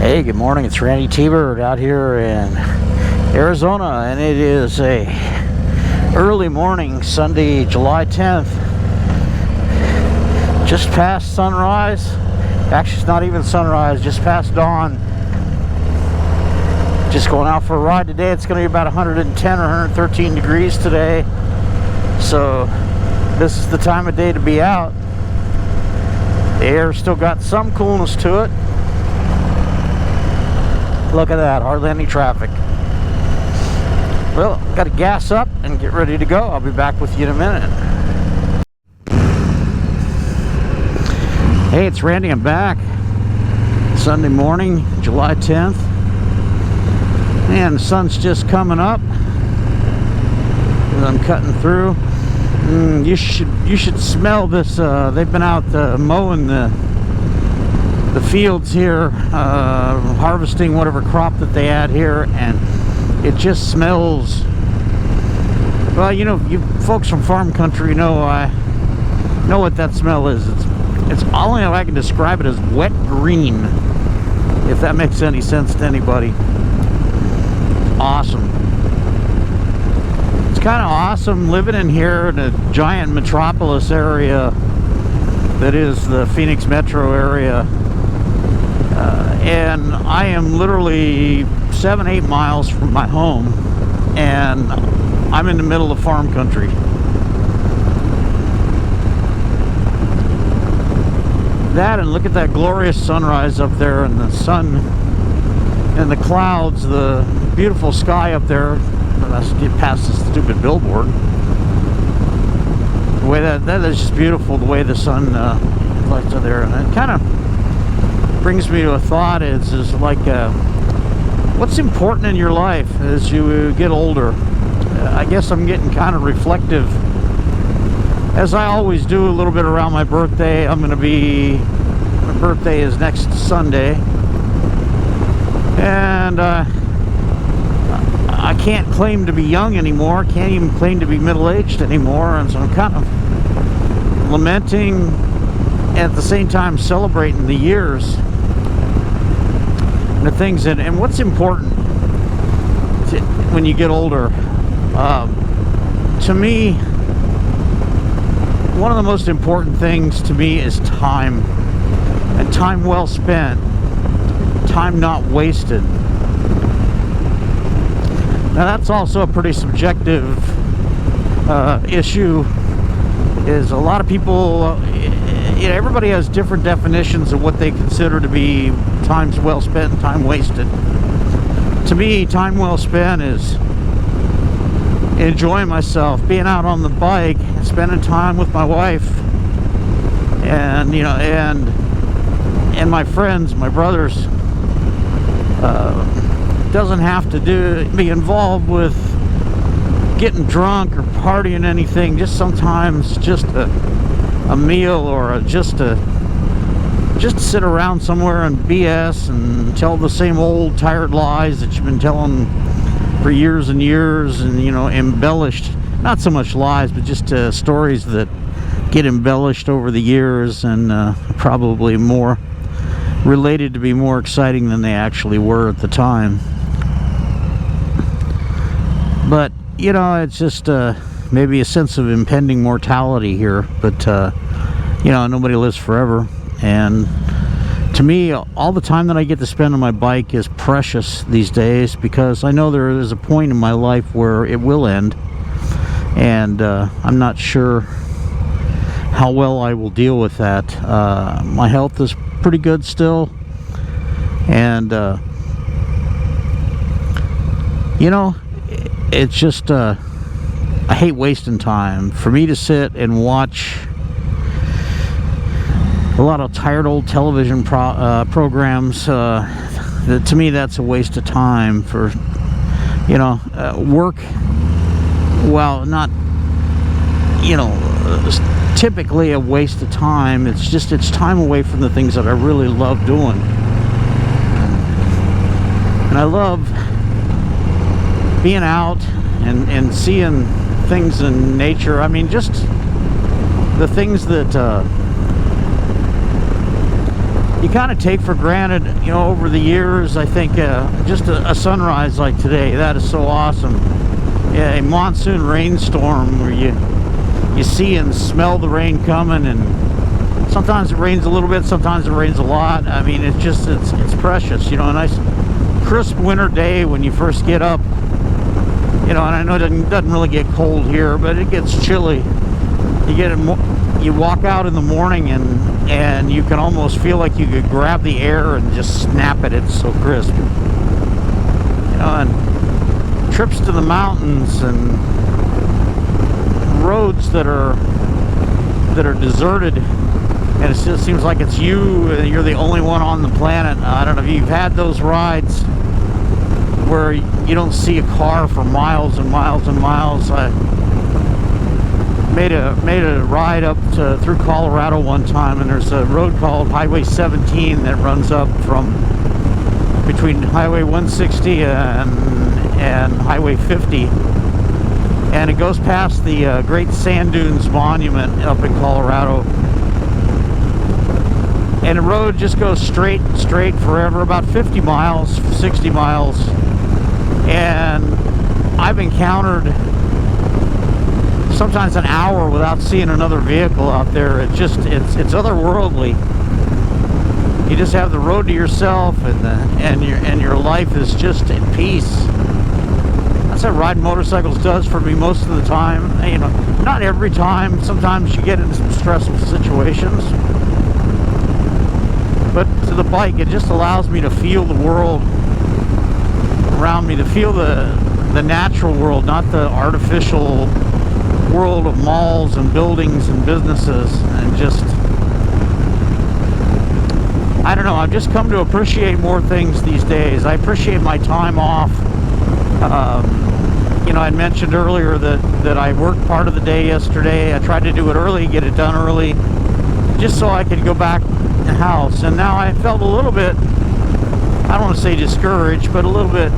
Hey, good morning. It's Randytbird out here in Arizona, and it is a early morning, Sunday, July 10th. Just past sunrise. Actually, it's not even sunrise, just past dawn. Just going out for a ride today. It's going to be about 110 or 113 degrees today. So this is the time of day to be out. The air's still got some coolness to it. Look at that, hardly any traffic. Well, got to gas up and get ready to go. I'll be back with you in a minute. Hey, it's Randy, I'm back. Sunday morning, July 10th. Man, the sun's just coming up as I'm cutting through. You should smell this. They've been out mowing the fields here, harvesting whatever crop that they had here, and it just smells. Well, you know, you folks from farm country know what that smell is. It's only how I can describe it as wet green, if that makes any sense to anybody. Awesome. It's kind of awesome living in here in a giant metropolis area that is the Phoenix metro area. And I am literally 7-8 miles from my home, and I'm in the middle of farm country. That, and look at that glorious sunrise up there, and the sun and the clouds, the beautiful sky up there. Let's get past this stupid billboard. The way that is just beautiful, the way the sun lights up there, and it kind of brings me to a thought. Is like what's important in your life as you get older. I guess I'm getting kind of reflective, as I always do, a little bit around my birthday. My birthday is next Sunday, and I can't claim to be young anymore, can't even claim to be middle-aged anymore, and so I'm kind of lamenting, at the same time celebrating the years and the things. And what's important when you get older, to me, one of the most important things to me is time, and time well spent, time not wasted. Now that's also a pretty subjective issue. Is a lot of people, you know, everybody has different definitions of what they consider to be times well spent and time wasted. To me, time well spent is enjoying myself, being out on the bike, spending time with my wife, and you know, and my friends, my brothers. Doesn't have to be involved with getting drunk or partying anything. Just sometimes just a meal, or just sit around somewhere and BS and tell the same old tired lies that you've been telling for years and years, and you know, embellished, not so much lies, but just stories that get embellished over the years, and probably more related to be more exciting than they actually were at the time. But you know, it's just maybe a sense of impending mortality here. But you know, nobody lives forever, and to me, all the time that I get to spend on my bike is precious these days, because I know there is a point in my life where it will end, and I'm not sure how well I will deal with that. My health is pretty good still, and you know, it's just I hate wasting time. For me to sit and watch a lot of tired old television programs, to me that's a waste of time. For, you know, work, well, not, you know, typically a waste of time. It's just, it's time away from the things that I really love doing. And I love being out and seeing things in nature. I mean, just the things that you kind of take for granted, you know, over the years. I think just a sunrise like today, that is so awesome. Yeah, a monsoon rainstorm where you see and smell the rain coming, and sometimes it rains a little bit, sometimes it rains a lot. I mean, it's just it's precious, you know. A nice crisp winter day when you first get up, you know. And I know it doesn't really get cold here, but it gets chilly. You walk out in the morning and you can almost feel like you could grab the air and just snap it. It's so crisp, you know. And trips to the mountains and roads that are deserted, and it just seems like it's you're the only one on the planet. I don't know if you've had those rides where you don't see a car for miles and miles and miles. I made a ride up through Colorado one time, and there's a road called Highway 17 that runs up from between Highway 160 and Highway 50, and it goes past the Great Sand Dunes Monument up in Colorado, and the road just goes straight forever, about 50 miles, 60 miles, and I've encountered sometimes an hour without seeing another vehicle out there. It's otherworldly. You just have the road to yourself, and your life is just in peace. That's what riding motorcycles does for me most of the time. You know, not every time. Sometimes you get into some stressful situations, but to the bike, it just allows me to feel the world around me, to feel the natural world, not the artificial world of malls and buildings and businesses. And just, I don't know, I've just come to appreciate more things these days. I appreciate my time off. You know, I'd mentioned earlier that I worked part of the day yesterday. I tried to do it early, get it done early, just so I could go back in the house. And now I felt a little bit, I don't want to say discouraged, but a little bit,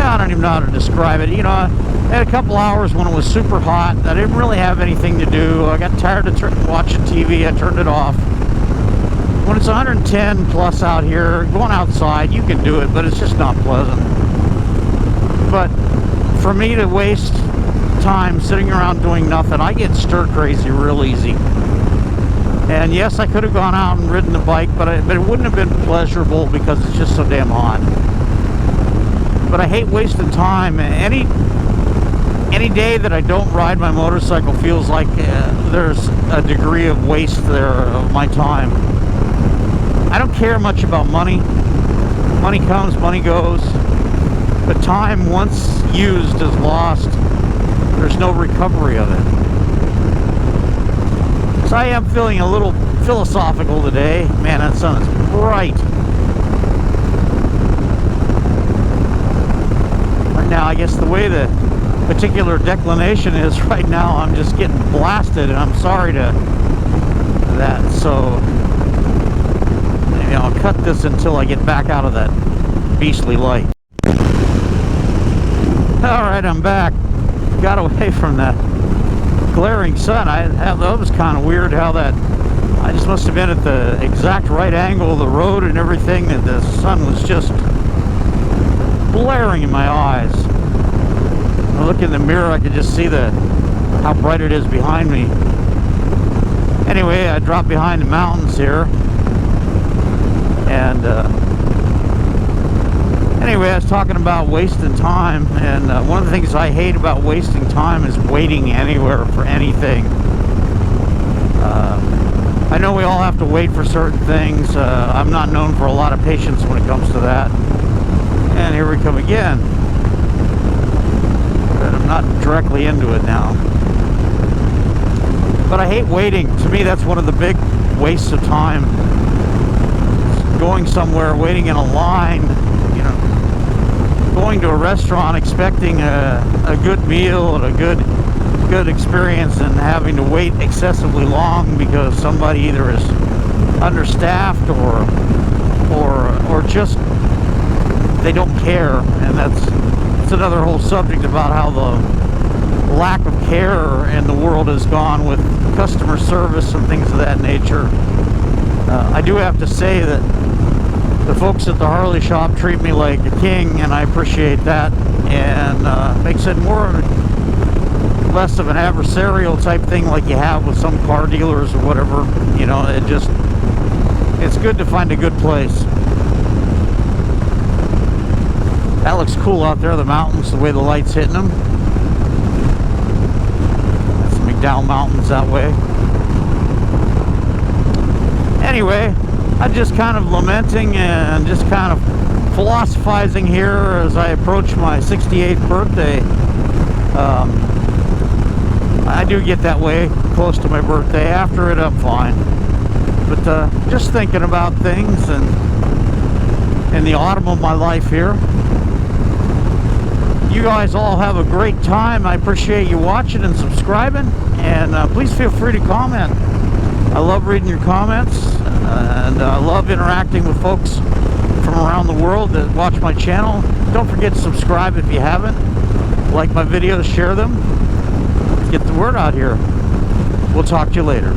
I don't even know how to describe it. You know, I had a couple hours when it was super hot. I didn't really have anything to do. I got tired of watching TV. I turned it off. When it's 110 plus out here, going outside, you can do it, but it's just not pleasant. But for me to waste time sitting around doing nothing, I get stir crazy real easy. And yes, I could have gone out and ridden the bike, but it wouldn't have been pleasurable because it's just so damn hot. But I hate wasting time. Any day that I don't ride my motorcycle feels like there's a degree of waste there of my time. I don't care much about money. Money comes, money goes. But time, once used, is lost. There's no recovery of it. So I am feeling a little philosophical today. Man, that sun is bright. Now, I guess the way the particular declination is right now, I'm just getting blasted, and I'm sorry to that. So maybe I'll cut this until I get back out of that beastly light. Alright, I'm back. Got away from that glaring sun. That was kind of weird how that, I just must have been at the exact right angle of the road and everything, that the sun was just blaring in my eyes. I look in the mirror, I could just see how bright it is behind me. Anyway, I dropped behind the mountains here, and anyway, I was talking about wasting time, and one of the things I hate about wasting time is waiting anywhere for anything. I know we all have to wait for certain things. I'm not known for a lot of patience when it comes to that. And here we come again. But I'm not directly into it now. But I hate waiting. To me, that's one of the big wastes of time. Going somewhere, waiting in a line, you know, going to a restaurant expecting a good meal and a good experience, and having to wait excessively long because somebody either is understaffed or just they don't care. And that's another whole subject about how lack of care in the world has gone with customer service and things of that nature. I do have to say that the folks at the Harley shop treat me like a king, and I appreciate that, and makes it less of an adversarial type thing like you have with some car dealers or whatever. You know, it's good to find a good place. That looks cool out there, the mountains, the way the light's hitting them. That's the McDowell Mountains that way. Anyway, I'm just kind of lamenting and just kind of philosophizing here as I approach my 68th birthday. I do get that way close to my birthday. After it, I'm fine. But just thinking about things and in the autumn of my life here. You guys all have a great time. I appreciate you watching and subscribing, and please feel free to comment. I love reading your comments, and I love interacting with folks from around the world that watch my channel. Don't forget to subscribe if you haven't. Like my videos, share them. Get the word out here. We'll talk to you later.